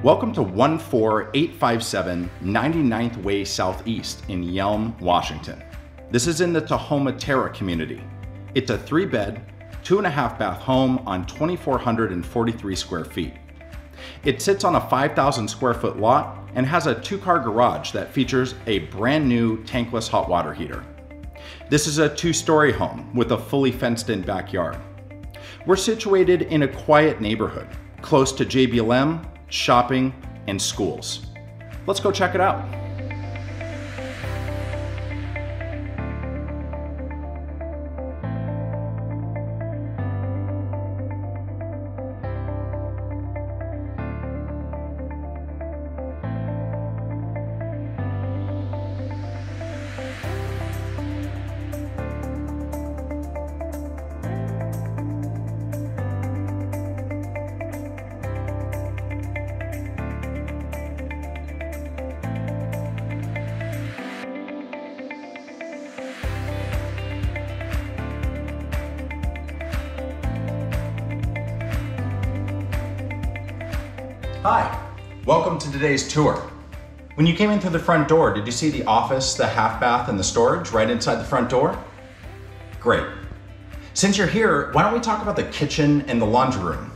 Welcome to 14857 99th Way Southeast in Yelm, Washington. This is in the Tahoma Terra community. It's a 3-bed, 2.5-bath home on 2,443 square feet. It sits on a 5,000 square foot lot and has a 2-car garage that features a brand new tankless hot water heater. This is a 2-story home with a fully fenced-in backyard. We're situated in a quiet neighborhood, close to JBLM, shopping, and schools. Let's go check it out. Hi, welcome to today's tour. When you came in through the front door, did you see the office, the half bath, and the storage right inside the front door? Great. Since you're here, why don't we talk about the kitchen and the laundry room?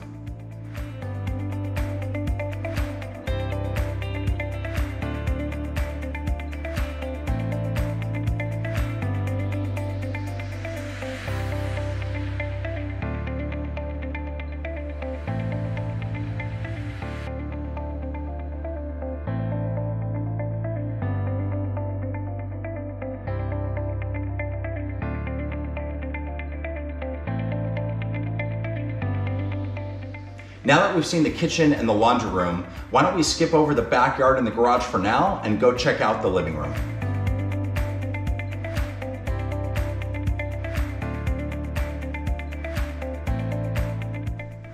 Now that we've seen the kitchen and the laundry room, why don't we skip over the backyard and the garage for now and go check out the living room.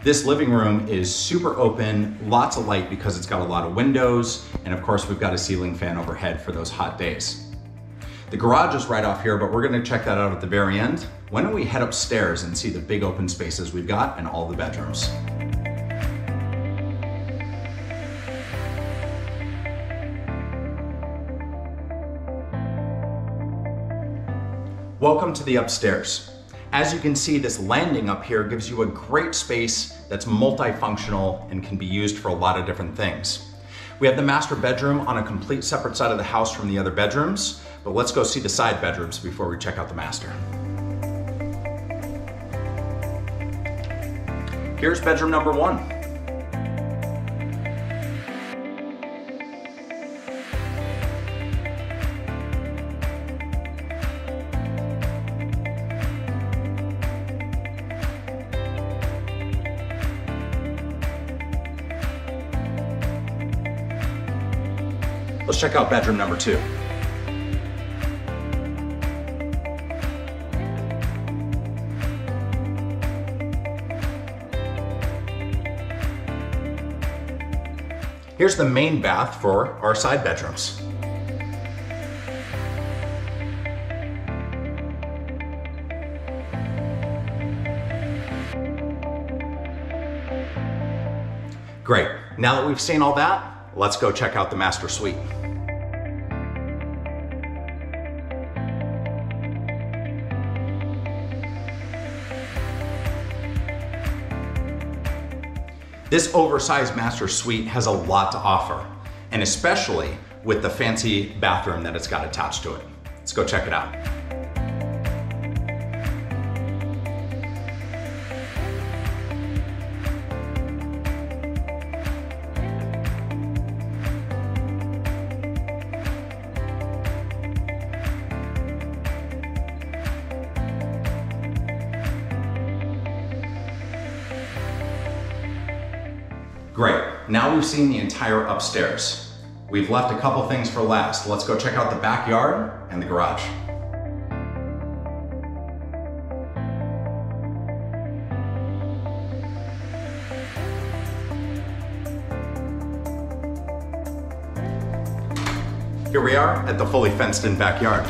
This living room is super open, lots of light because it's got a lot of windows, and of course we've got a ceiling fan overhead for those hot days. The garage is right off here, but we're gonna check that out at the very end. Why don't we head upstairs and see the big open spaces we've got and all the bedrooms. Welcome to the upstairs. As you can see, this landing up here gives you a great space that's multifunctional and can be used for a lot of different things. We have the master bedroom on a complete separate side of the house from the other bedrooms, but let's go see the side bedrooms before we check out the master. Here's bedroom number 1. Let's check out bedroom number 2. Here's the main bath for our side bedrooms. Great. Now that we've seen all that, let's go check out the master suite. This oversized master suite has a lot to offer, and especially with the fancy bathroom that it's got attached to it. Let's go check it out. Great, now we've seen the entire upstairs. We've left a couple things for last. Let's go check out the backyard and the garage. Here we are at the fully fenced-in backyard.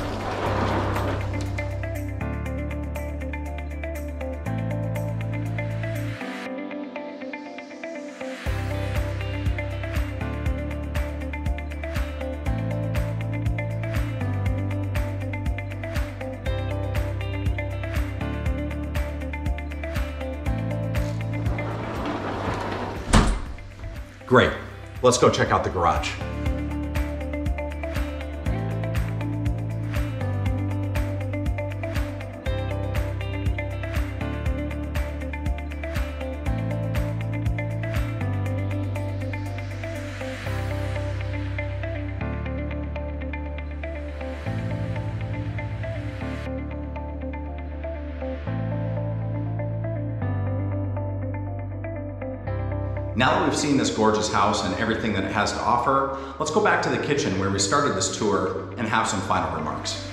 Great. Let's go check out the garage. Now that we've seen this gorgeous house and everything that it has to offer, let's go back to the kitchen where we started this tour and have some final remarks.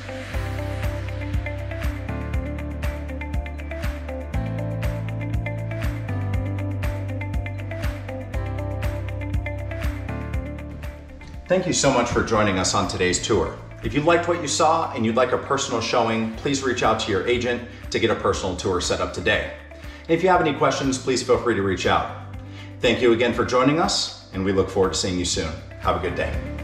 Thank you so much for joining us on today's tour. If you liked what you saw and you'd like a personal showing, please reach out to your agent to get a personal tour set up today. If you have any questions, please feel free to reach out. Thank you again for joining us, and we look forward to seeing you soon. Have a good day.